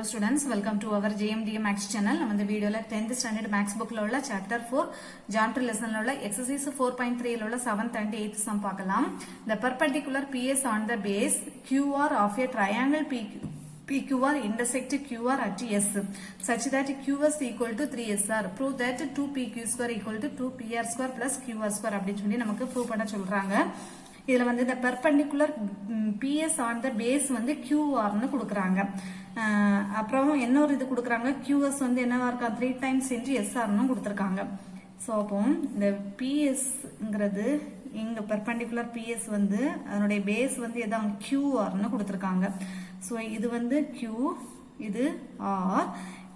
Hello students, welcome to our JMDA Max channel. நம்ம இந்த வீடியோல 10th standard Max bookல உள்ள chapter 4 geometry lessonல உள்ள exercise 4.3 ல உள்ள 7th and 8th sum பார்க்கலாம். The perpendicular PS on the base QR of a triangle PQR intersect QR at S such that QS equal to 3SR. Prove that 2PQ square equal to 2PR square plus QR square அப்படி சொல்லி நமக்கு prove பண்ண சொல்றாங்க. இதுல வந்து இந்த perpendicular PS on the base வந்து QR னு கொடுக்கறாங்க. அப்புறம் இன்னொரு இது கொடுக்கறாங்க QS வந்து என்னவா இருக்கா 3 times into SR னு கொடுத்திருக்காங்க. சோ அப்போ இந்த PSங்கிறது இங்க perpendicular PS வந்து அதனுடைய பேஸ் வந்து எதான் QR னு கொடுத்திருக்காங்க. சோ இது வந்து Q, இது R,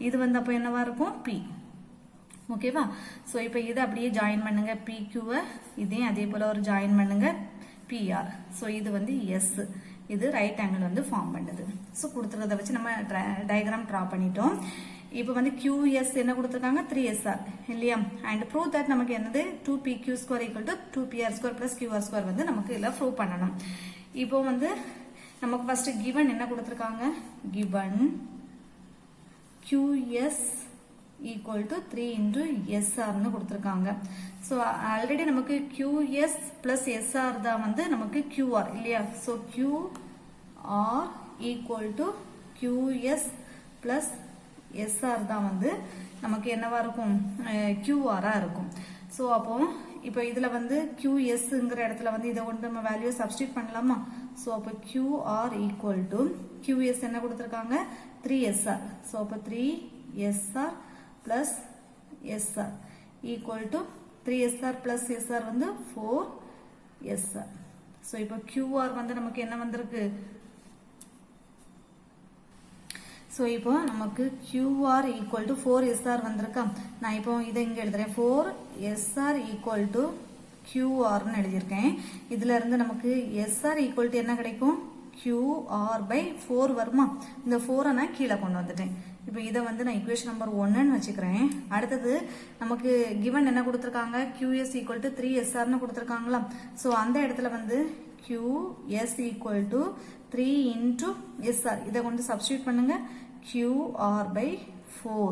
இது வந்து அப்ப என்னவா இருக்கும் P. ஓகேவா? சோ இப்போ இத அப்படியே ஜாயின் பண்ணுங்க PQ வை இதே அதே போல ஒரு ஜாயின் பண்ணுங்க PR. சோ இது வந்து S, இது ரைட் ஆங்கிள் வந்து ஃபார்ம் பண்ணுது. சோ கொடுத்துறத வச்சு நம்ம டயகிராம் டிரா பண்ணிட்டோம். இப்போ வந்து QS என்ன கொடுத்திருக்காங்க 3SR இல்லையா? and prove that நமக்கு என்னது 2PQ square equal to 2PR square plus QR square வந்து நமக்கு இதெல்லாம் ப்ரூவ் பண்ணணும். இப்போ வந்து நமக்கு ஃபர்ஸ்ட் given என்ன கொடுத்திருக்காங்க given QS equal to 3 into SR னு கொடுத்திருக்காங்க. சோ ஆல்ரெடி நமக்கு QS plus SR தான் வந்து நமக்கு QR இல்லையா? So QR equal to QS plus SR தான் வந்து நமக்கு என்னவா இருக்கும் QR ஆ இருக்கும். சோ அப்போ இப்போ இதுல வந்து QSங்கிற இடத்துல வந்து இத கொண்டு நம்ம வேல்யூ சப்ஸ்டிட்யூட் பண்ணலாமா? சோ அப்போ QR equal to QS என்ன கொடுத்திருக்காங்க 3SR. சோ அப்போ 3SR plus SR equal to 3SR plus SR வந்து 4SR. so இப்போ QR வந்து நமக்கு என்ன வந்திருக்கு? so இப்போ நமக்கு QR equal to 4SR வந்திருக்கா? நான் இப்போ இதை இங்க எழுதுறேன் 4SR equal to QR னு எழுதியிருக்கேன். இதுல இருந்து நமக்கு SR equal to என்ன கிடைக்கும் QR by 4 வருமா? இந்த 4 நான் கீழே கொண்டு வந்துட்டேன். இப்போ இதை வந்து நான் equation number 1 னு வச்சுக்கிறேன். அடுத்தது நமக்கு given என்ன கொடுத்திருக்காங்க QS equal to 3SR னு கொடுத்திருக்காங்களா? சோ அந்த இடத்துல வந்து QS equal to 3 into SR இதை கொண்டு சப்ஸ்டிட்யூட் பண்ணுங்க QR by 4.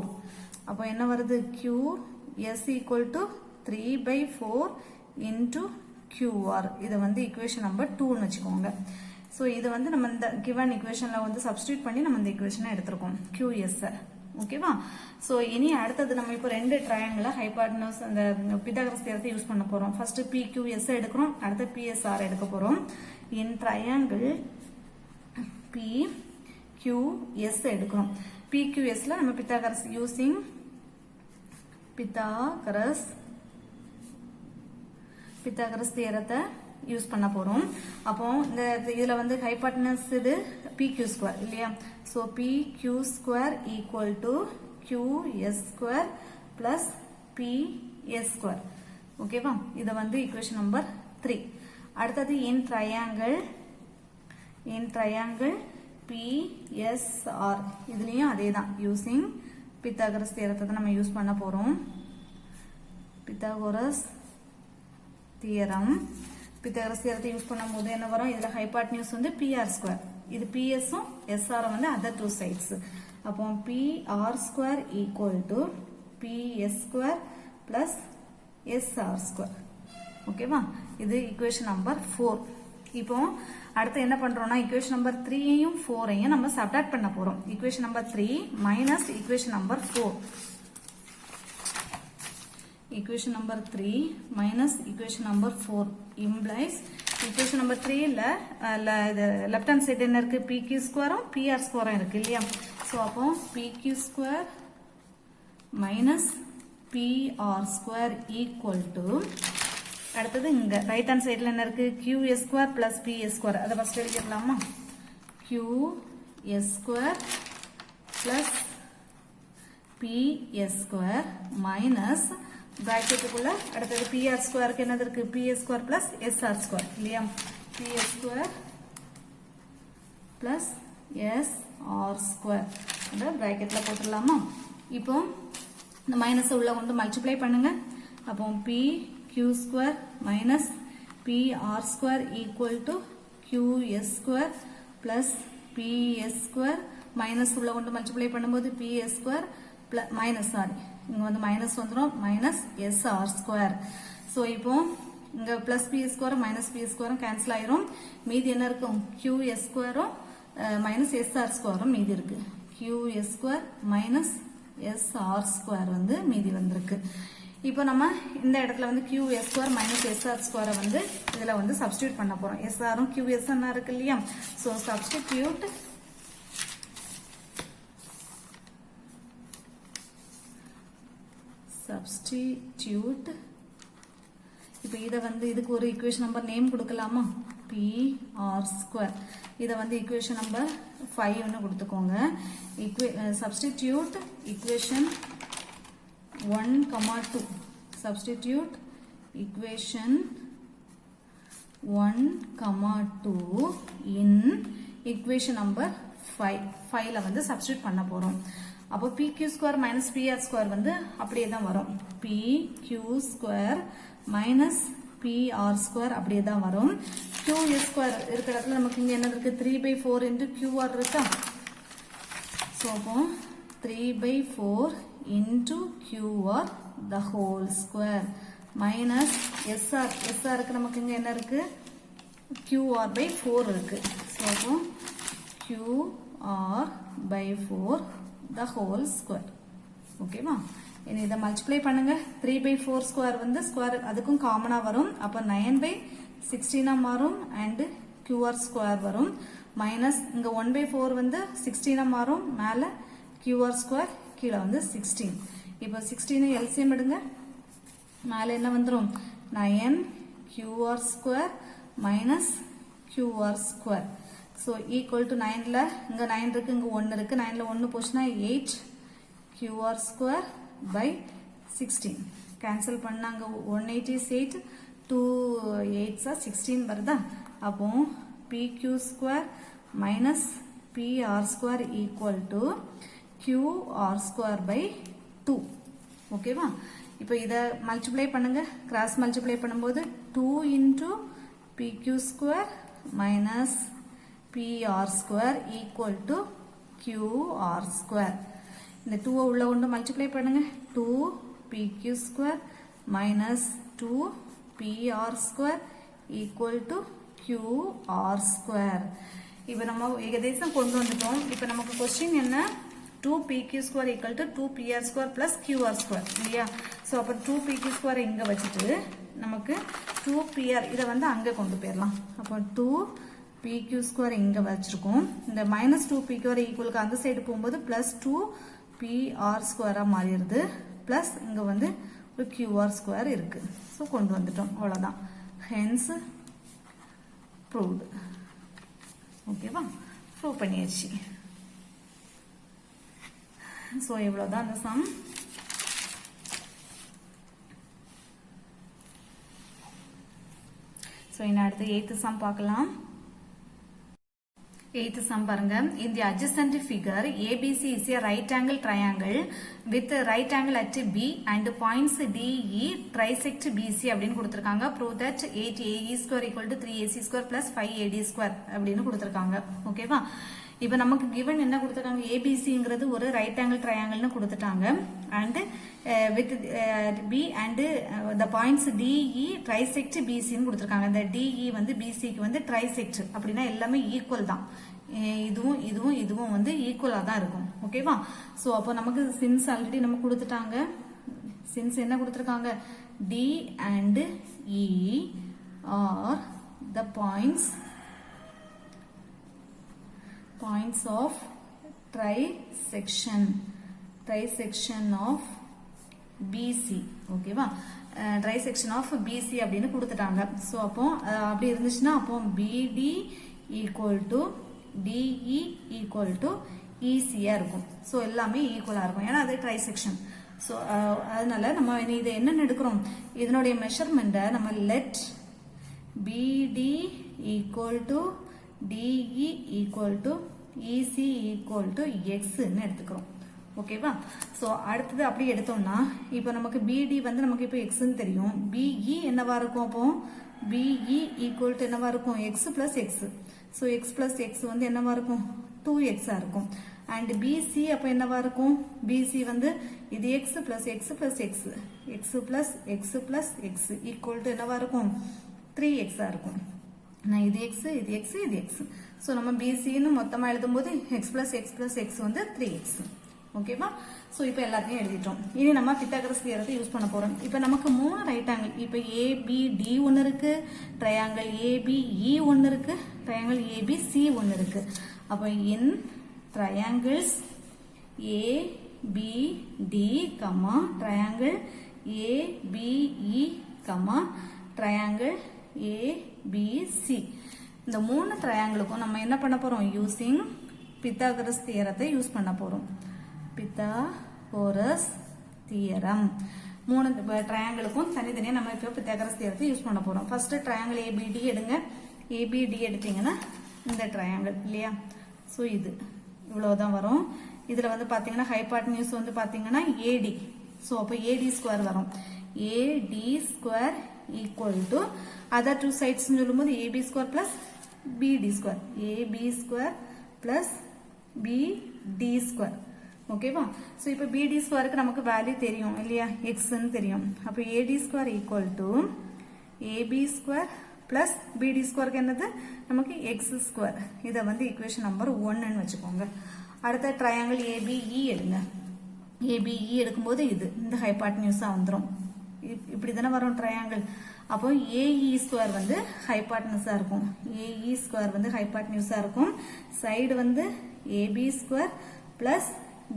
அப்போ என்ன வருது QS equal to 3 by 4 into QR. இதை வந்து equation number 2 னு வச்சுக்கோங்க. சோ இது வந்து நம்ம இந்த given equationல வந்து சப்ஸ்டிட்யூட் பண்ணி நம்ம இந்த equation எடுத்துறோம் QS. ஓகேவா? சோ இனி அடுத்து நம்ம இப்போ ரெண்டு ட்ரையாங்கிள் ஹைபோடெனஸ் அந்த பித்தாகரஸ் தியரத்தை யூஸ் பண்ண போறோம். ஃபர்ஸ்ட் PQS எடுக்கிறோம், அடுத்து PSR எடுக்க போறோம். in triangle PQS எடுக்கிறோம். PQSல நம்ம பித்தாகரஸ் யூசிங் பித்தாகரஸ் தியரத்தை யூஸ் பண்ண போறோம். அப்போ இந்த இதுல வந்து ஹைபோடெனஸ் இது PQ ஸ்கொயர் இல்லையா? So PQ square equal to QS square plus PS square. ஓகேவா? இத வந்து equation number 3. அடுத்தது in triangle PSR இதுலயும் அதேதான் யூசிங் பித்தாகரஸ் தியரத்தை நம்ம யூஸ் பண்ண போறோம். பித்தாகரஸ் தியரம் பித்தாகரஸ் தியரத்தை யூஸ் பண்ணும்போது என்ன வரும்? இதுல ஹைபோடெனஸ் வந்து PR ஸ்கொயர், இது PS உம் SR வந்து அதர் டூ சைட்ஸ். அப்போ PR square equal to PS square plus SR square. ஓகேவா? இது equation number 4. இப்போ அடுத்து என்ன பண்றோம்னா equation number 3 ஐயும் 4 ஐயும் நம்ம சப்ட்ராக்ட் பண்ண போறோம். equation number 3 minus equation number 4. equation number 3 minus equation number 4 implies equation number 3 ல left hand side என்ன இருக்கு PQ ஸ்கொயரும் PR ஸ்கொயரும் இருக்கு இல்லையா? சோ அப்போ PQ square minus PR square equal to அடுத்தது இங்க ரைட் ஹேண்ட் சைடுல என்ன இருக்கு QS square plus PS square. அத ஃபர்ஸ்ட் எழுதிடலாமா? QS square plus PS square minus பிராக்கெட்டுக்குள்ள அடுத்தது PR ஸ்கொயருக்கு என்னது இருக்கு PS square plus SR square இல்லையா? PS square plus SR square அந்த பிராக்கெட்ல போட்டுடலாமா? இப்போ இந்த மைனஸ் உள்ள கொண்டு மல்டிப்ளை பண்ணுங்க. அப்போ PQ square minus PR square equal to QS square plus PS square minus உள்ள கொண்டு மல்டிப்ளை பண்ணும்போது PS ஸ்கொயர் மைனஸ் சாரி இங்க வந்து மைனஸ் வந்துடும் மைனஸ் SR ஸ்கொயர். ஸோ இப்போ இங்க பிளஸ் PS ஸ்கொயரும் மைனஸ் PS ஸ்கொயரும் கேன்சல் ஆயிரும். மீதி என்ன இருக்கும் QS ஸ்கொயரும் மைனஸ் SR ஸ்கொயரும் மீதி இருக்கு. QS square minus SR square வந்து மீதி வந்திருக்கு. இப்போ நம்ம இந்த இடத்துல வந்து QS ஸ்கொயர் மைனஸ் SR ஸ்கொயரை வந்து இதுல வந்து சப்ஸ்டிடியூட் பண்ண போறோம். SRம் QS இருக்கு இல்லையா? ஸோ சப்ஸ்டிடியூட் இப்போ இதை வந்து இதுக்கு ஒரு ஈக்குவேஷன் நம்பர் நேம் கொடுக்கலாமா? PR square. இதை வந்து ஈக்குவேஷன் நம்பர் 5 ஒன்று கொடுத்துக்கோங்க. Substitute equation 1,2. Substitute equation 1,2 in equation number 5ல வந்து சப்ஸ்டிடியூட் பண்ண போறோம். அப்போ PQ square minus PR square வந்து அப்படியே தான் வரும். PQ square minus PR square அப்படியே தான் வரும். QS ஸ்கொயர் இருக்கிற இடத்துல நமக்கு இங்க என்ன இருக்கு 3/4 into QR இருக்கா? ஸோ அப்போ 3/4 into QR the whole square minus SR க்கு நமக்கு இங்க என்ன இருக்கு QR/4 இருக்கு. ஸோ அப்போ QR/4 the whole square. ஓகேவா? இனி இதை மல்டிப்ளை பண்ணுங்க. 3/4 ஸ்கொயர் வந்து ஸ்கொயர் அதுக்கும் காமனா வரும். அப்போ 9/16 மாறும் அண்ட் QR ஸ்கொயர் வரும். மைனஸ் இங்க 1/4 வந்து 16 மாறும். மேல QR ஸ்கொயர் கீழே வந்து 16. இப்போ 16 LCM எடுங்க. மேல என்ன வந்துரும் 9 QR square minus QR square. So equal to 9ல இங்க 9 இருக்கு, இங்க 1 இருக்கு. 9ல 1 போச்சுன்னா 8 QR ஸ்கொயர் by 16. கேன்சல் பண்ணாங்க 180 is 8, 2 8s are 16 வருதா? அப்போ PQ square minus PR square equal to QR square by 2. ஓகேவா? இப்போ இதை மல்டிப்ளை பண்ணுங்க. கிராஸ் மல்டிப்ளை பண்ணும்போது 2 into PQ square minus PR square equal to QR square. இந்த 2 உள்ள கொண்டு மல்டிப்ளை பண்ணுங்க. 2 PQ square minus 2 PR square equal to QR square. இப்போ நம்ம ஏகதேசம் கொண்டு வந்துட்டோம். இப்போ நமக்கு கொஸ்டின் என்ன 2 PQ square equal to 2 PR square plus QR square இல்லையா? ஸோ அப்போ 2 PQ ஸ்கொயர் இங்க வச்சுட்டு நமக்கு 2 PR இதை வந்து அங்கே கொண்டு போயிடலாம். அப்போ 2 PQ ஸ்கொயர் இங்க வச்சிருக்கோம். இந்த மைனஸ் 2 PQ ஈக்குவலுக்கு அந்த சைடு போகும்போது பிளஸ் 2 PR ஸ்கொயரா மாறிடுது. பிளஸ் இங்க வந்து ஒரு QR ஸ்கொயர் இருக்கு. ஸோ கொண்டு வந்துட்டோம். அவ்வளோதான். Hence proved. ஓகேவா? ப்ரூவ் பண்ணியாச்சு. ஸோ இவ்வளோதான் அந்த சம். ஸோ இன்னும் அடுத்து 8th சம் பார்க்கலாம். 8th sum பாருங்க. In the adjacent figure, ABC is a right angle triangle with right angle at B and points DE trisect BC அப்படின்னு கொடுத்திருக்காங்க. Prove that 8AE square equal to 3AC square plus 5AD square அப்படின்னு கொடுத்திருக்காங்க. ஓகேவா? இப்போ நமக்கு given என்ன கொடுத்திருக்காங்க? ABCங்கிறது ஒரு right angle triangle கொடுத்துட்டாங்க. and with B and the points DE trisect BC ன்னு கொடுத்திருக்காங்க. இந்த DE வந்து BCக்கு வந்து trisect அப்படின்னா எல்லாமே ஈக்குவல் தான். இதுவும் இதுவும் இதுவும் வந்து ஈக்குவலா தான் இருக்கும். ஓகேவா? சோ அப்போ நமக்கு சின்ஸ் ஆல்ரெடி நமக்கு கொடுத்துட்டாங்க. சின்ஸ் என்ன கொடுத்திருக்காங்க? D and E are the points of trisection of BC. ஓகேவா? trisection of BC அப்படின்னு கொடுத்துட்டாங்க. சோ அப்போ அப்படி இருந்துச்சுன்னா அப்போ BD equal to DE equal to EC இருக்கும். சோ எல்லாமே ஈக்குவலா இருக்கும். ஏன்னா அது ட்ரைசெக்ஷன். சோ அதனால நம்ம இதை என்ன எடுக்கிறோம்? இதனுடைய மெஷர்மெண்ட்டை நம்ம let BD equal to DE equal to EC equal to X ன்னு எடுத்துக்கிறோம். ஓகேவா? சோ அடுத்தது அப்படி எடுத்தோம்னா இப்போ நமக்கு BD வந்து நமக்கு இப்போ X ன்னு தெரியும். BE என்னவா இருக்கும்? அப்போ BE equal to என்னவா இருக்கும்? X plus X. So X plus X வந்து என்னவா இருக்கும்? 2X இருக்கும். and BC அப்ப என்னவா இருக்கும் BC வந்து இது x plus x plus x x plus x plus x equal to என்னவா இருக்கும் 3x இருக்கும் நான் இது x இது x இது x so நம்ம BC ன்னு மொத்தமா எழுதும்போது x plus x வந்து 3x ஓகேவா சோ இப்போ எல்லாத்தையும் எழுதிட்டோம் இனி நம்ம பித்தாகரஸ் தியரத்தை யூஸ் பண்ண போறோம் இப்போ நமக்கு மூணு ரைட் ஆங்கிள் இப்போ ABD ஒன்னு இருக்கு ட்ரையாங்கிள் ABE ஒன்னு இருக்கு ட்ரையாங்கிள் ABC ஒன்னு இருக்கு அப்ப in triangles ABD, triangle ABE, triangle ABC. இந்த மூணு ட்ரையாங்கிளுக்கும் நம்ம என்ன பண்ண போறோம் யூசிங் பித்தாகரஸ் தியரத்தை யூஸ் பண்ண போறோம் பித்தாகோரஸ் தியரம் மூணு ட்ரையாங்கிளுக்கும் தனித்தனியா நம்ம இப்போ பித்தாகரஸ் தியரத்தை யூஸ் பண்ண போறோம் ஃபர்ஸ்ட் ட்ரையாங்கிள் ABD எடுங்க ABD எடுத்தீங்கன்னா இந்த ட்ரையாங்கிள் இல்லையா சோ இது இவ்வளவுதான் வரும் இதுல வந்து பாத்தீங்கன்னா ஹைபாட்னியூஸ் வந்து பாத்தீங்கன்னா AD சோ அப்ப AD ஸ்கொயர் வரும் AD square equal to other two sides சொல்லும்போது AB square plus BD square AB square plus BD square ஓகேவா சோ இப்போ BD ஸ்கொயருக்கு நமக்கு வேல்யூ தெரியும் இல்லையா x ன்னு தெரியும் அப்ப AD square equal to AB square plus BD ஸ்கொயருக்கு என்னது நமக்கு x ஸ்கொயர் இத வந்து ஈக்குவேஷன் நம்பர் 1 ன்னு வெச்சுக்கோங்க அடுத்த ட்ரையாங்கிள் ABE எடுங்க ABE எடுக்கும்போது இது இந்த ஹைபாட்னியூஸா வந்துரும் இப்படி தான வரும் ட்ரையாங்கிள் அப்போ AE ஸ்கொயர் வந்து ஹைபாட்னியூஸா இருக்கும் AE ஸ்கொயர் வந்து ஹைபாட்னியூஸா இருக்கும் சைடு வந்து AB ஸ்கொயர் plus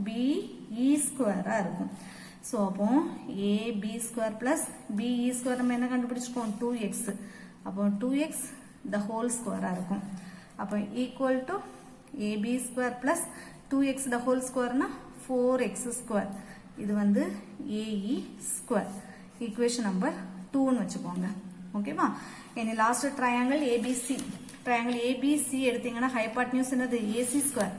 BE ஸ்கொயரா இருக்கும் சோ அப்போ AB square plus BE square நம்ம என்ன கண்டுபிடிச்சிருக்கோம் 2x அப்போ 2x the whole square இருக்கும் அப்போ equal to AB square plus 2x the whole square னா 4x square இது வந்து AE square equation number 2 ன்னு வெச்சுக்கோங்க ஓகேவா இனி last triangle ABC triangle ABC எடுத்தீங்கன்னா ஹைபாட்னியூஸ் என்னது AC square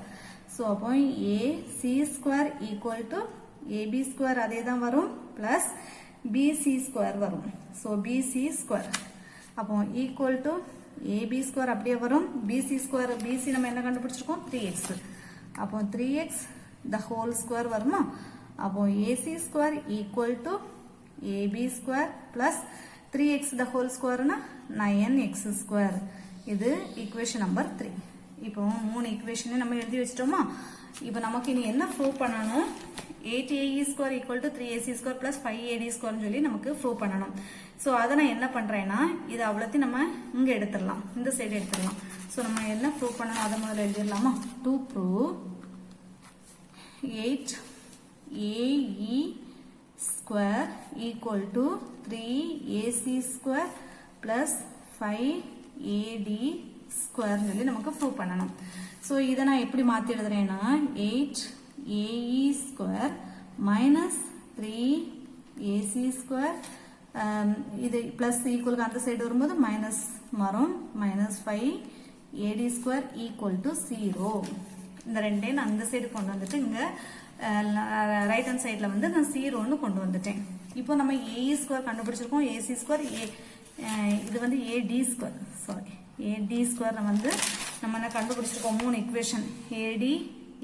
சோ அப்போ AC square equal to AB square அதே தான் வரும் plus BC square வரும் சோ BC square அப்போ equal to AB ஸ்கொயர் அப்படியே வரும் BC ஸ்கொயர் BC நம்ம என்ன கண்டுபிடிச்சிருக்கோம் 3x அப்போ 3x the whole ஸ்கொயர் வருமா அப்போ AC square equal to AB square plus 3x the whole ஸ்கொயர்னா 9x square இது ஈக்குவேஷன் நம்பர் 3 இப்போ மூணு ஈக்குவேஷனை நம்ம எழுதி வச்சிட்டோமா இப்போ நமக்கு இனி என்ன ப்ரூவ் பண்ணனும் 8AE square equal to 3AC square plus 5AD square சொல்லி நமக்கு ப்ரூவ் பண்ணனும் சோ அத நான் என்ன பண்றேன்னா இது அவ்வளவுத்தையும் நம்ம இங்க எடுத்துறலாம் இந்த சைடு எடுத்துறலாம் சோ நம்ம என்ன ப்ரூவ் பண்ணனும் அத முதல்ல எழுதிரலாமா to prove 8AE square equal to 3AC square plus 5AD square சொல்லி நமக்கு ப்ரூவ் பண்ணனும் சோ இத நான் எப்படி மாத்தி எழுதுறேன்னா 8AE square minus 3AC square இது plus equal அந்த சைடு வரும்போது மைனஸ் வரும் minus 5AD square equal to 0 இந்த ரெண்டையும் நான் அந்த சைடு கொண்டு வந்துட்டு இங்க ரைட் ஹேண்ட் சைடுல வந்து நான் 0 ன்னு கொண்டு வந்துட்டேன் இப்போ நம்ம AE ஸ்கொயர் கண்டுபிடிச்சிருக்கோம் AC ஸ்கொயர் இது வந்து AD square sorry AD square வந்து நம்ம என்ன கண்டுபிடிச்சிருக்கோம் மூணு ஈக்குவேஷன் AD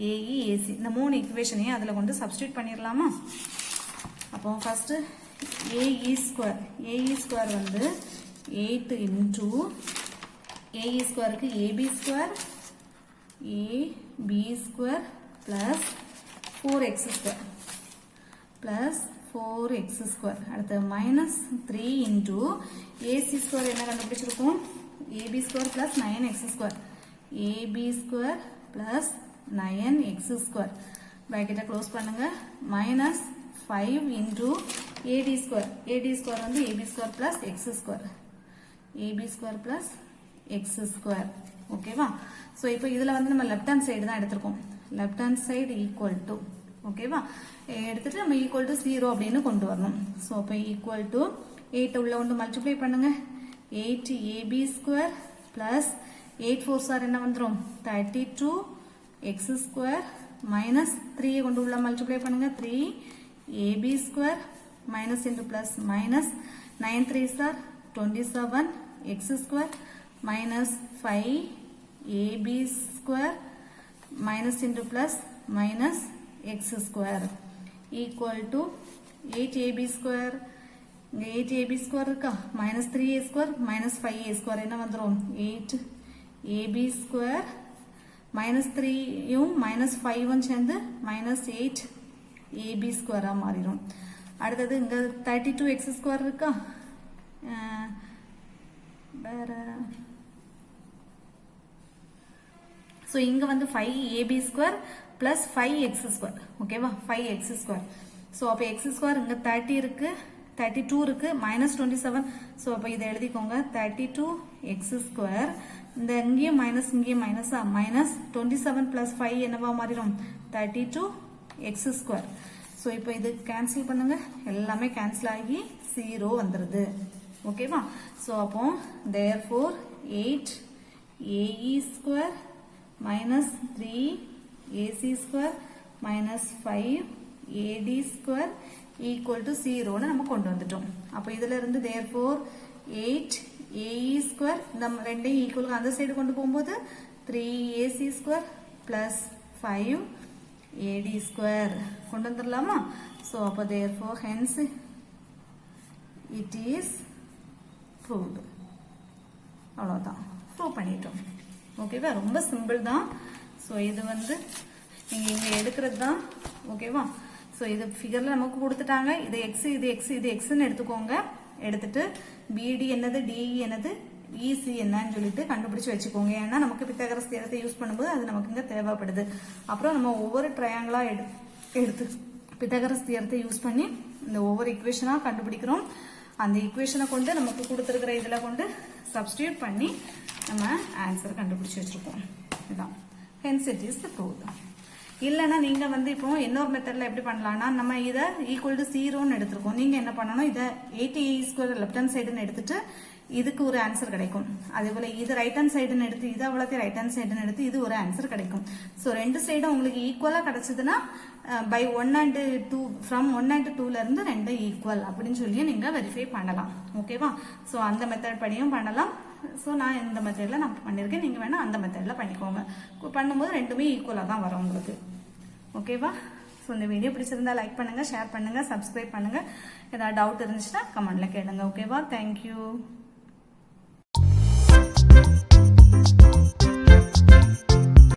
AE AC இந்த மூணு ஈக்குவேஷனையும் அதுல கொண்டு சப்ஸ்டிட்யூட் பண்ணிரலாமா அப்போ ஃபர்ஸ்ட் AE ஸ்கொயர் வந்து 8 into AE ஸ்கொயருக்கு AB square plus 4x square அடுத்து minus 3 into AC ஸ்கொயர் என்ன கண்டுபிடிச்சிருக்கோம் AB square plus 9x square AB square plus 9x square bracket close பண்ணுங்க minus 5 into AD ஸ்கொயர் வந்து AB square plus x square AB square plus x ஸ்கொயர் ஓகேவா so இப்போ இதுல வந்து நம்ம லெஃப்ட் ஹேண்ட் சைடு தான் எடுத்துறோம் left hand side equal to ஓகேவா எடுத்துட்டு நம்ம ஈக்குவல் டு 0 அப்படினு கொண்டு வரணும் சோ அப்ப ஈக்குவல் டு 8 உள்ள வந்து மல்டிப்ளை பண்ணுங்க 8AB square plus 8 4s are என்ன வந்துரும் 32x ஸ்கொயர் minus 3 கொண்டு உள்ள மல்டிப்ளை பண்ணுங்க 3AB square minus into plus minus 9 3s are 27x square minus 5AB square minus into plus minus x square equal to 8ab square. 8ab square இருக்கா minus 3a square minus 5a square என்ன வந்துரும் 8ab square minus 3 யும் minus 5 சேர்ந்து minus 8ab square மாறிடும். அடுத்தது இங்க 32x square இருக்கா வேற so இங்க வந்து 5ab square plus 5x square ஓகேவா 5x square so அப்ப x square இங்க 30 இருக்கு 32 இருக்கு minus 27 so அப்ப இதை எழுதிக்கோங்க 32x square இந்த இங்கேயும் மைனஸ் இங்கேயும் மைனஸா மைனஸ் 27 plus 5 என்னவா மாறிடும் 32x square so இப்போ இது கேன்சல் பண்ணுங்க எல்லாமே கேன்சல் ஆகி 0 வந்துருது ஓகேவா so அப்போ therefore 8ae square minus 3ac square minus 5ad square equal to 0 னு நம்ம கொண்டு வந்துட்டோம் அப்ப இதுல இருந்து therefore 8ae square நம்ம ரெண்டையும் ஈக்குவல் அந்த சைடு கொண்டு போகும்போது 3ac square plus 5ad square கொண்டு வந்துடலாமா so அப்ப therefore hence it is proved அவ்வளவுதான் ப்ரூவ் பண்ணிட்டோம் ஓகேவா ரொம்ப சிம்பிள் தான் சோ இது வந்து நீங்க இங்க எடுக்கிறது தான் ஓகேவா சோ இது ஃபிகர்ல நமக்கு கொடுத்துட்டாங்க இது x இது x இது x ன்னு எடுத்துக்கோங்க எடுத்துட்டு BD என்னது DE என்னது EC என்னன்னு சொல்லிட்டு கண்டுபிடிச்சு வச்சுக்கோங்க ஏன்னா நமக்கு பித்தாகரஸ் தியரத்தை யூஸ் பண்ணும்போது அது நமக்கு இங்க தேவைப்படுது அப்புறம் நம்ம ஒவ்வொரு ட்ரையாங்கிளா எடுத்து பித்தாகரஸ் தியரத்தை யூஸ் பண்ணி இந்த ஒவ்வொரு ஈக்குவேஷனா கண்டுபிடிக்கிறோம் அந்த ஈக்குவேஷனை கொண்டு நமக்கு கொடுத்திருக்கிற இதுல கொண்டு சப்ஸ்டிட்யூட் பண்ணி நம்ம ஆன்சர் கண்டுபிடிச்சு வச்சிருக்கோம் இதான் hence it is the proof இல்லனா நீங்க வந்து இப்போ இன்னொரு மெத்தட்ல எப்படி பண்ணலாம்னா நம்ம இத ஈக்குவல் டு 0 ன்னு எடுத்துறோம் நீங்க என்ன பண்ணனும் இத 8a ஸ்கொயர் லெஃப்ட் ஹேண்ட் சைடுன்னு எடுத்துட்டு இதுக்கு ஒரு ஆன்சர் கிடைக்கும் அதே போல இது ரைட் ஹேண்ட் சைடுன்னு எடுத்து இத அவ்வளவுக்கு ரைட் ஹேண்ட் சைடுன்னு எடுத்து இது ஒரு ஆன்சர் கிடைக்கும் சோ ரெண்டு சைடும் உங்களுக்கு ஈக்குவலா கிடைச்சதுனா பை 1 and 2 from 1 and 2 ல இருந்து ரெண்டு ஈக்குவல் அப்படினு சொல்லி நீங்க வெரிஃபை பண்ணலாம் ஓகேவா சோ அந்த மெத்தட் படியும் பண்ணலாம் சோ நான் இந்த மெத்தட்ல நான் பண்ணிருக்கேன் நீங்க வேணா அந்த மெத்தட்ல பண்ணிக்கோங்க பண்ணும்போது ரெண்டுமே ஈக்குவலா தான் வரும் உங்களுக்கு ஓகேவா சோ இந்த வீடியோ பிடிச்சிருந்தா லைக் பண்ணுங்க ஷேர் பண்ணுங்க சப்ஸ்கிரைப் பண்ணுங்க ஏதாவது டவுட் இருந்துச்சுனா கமெண்ட்ல கேளுங்க ஓகேவா थैंक यू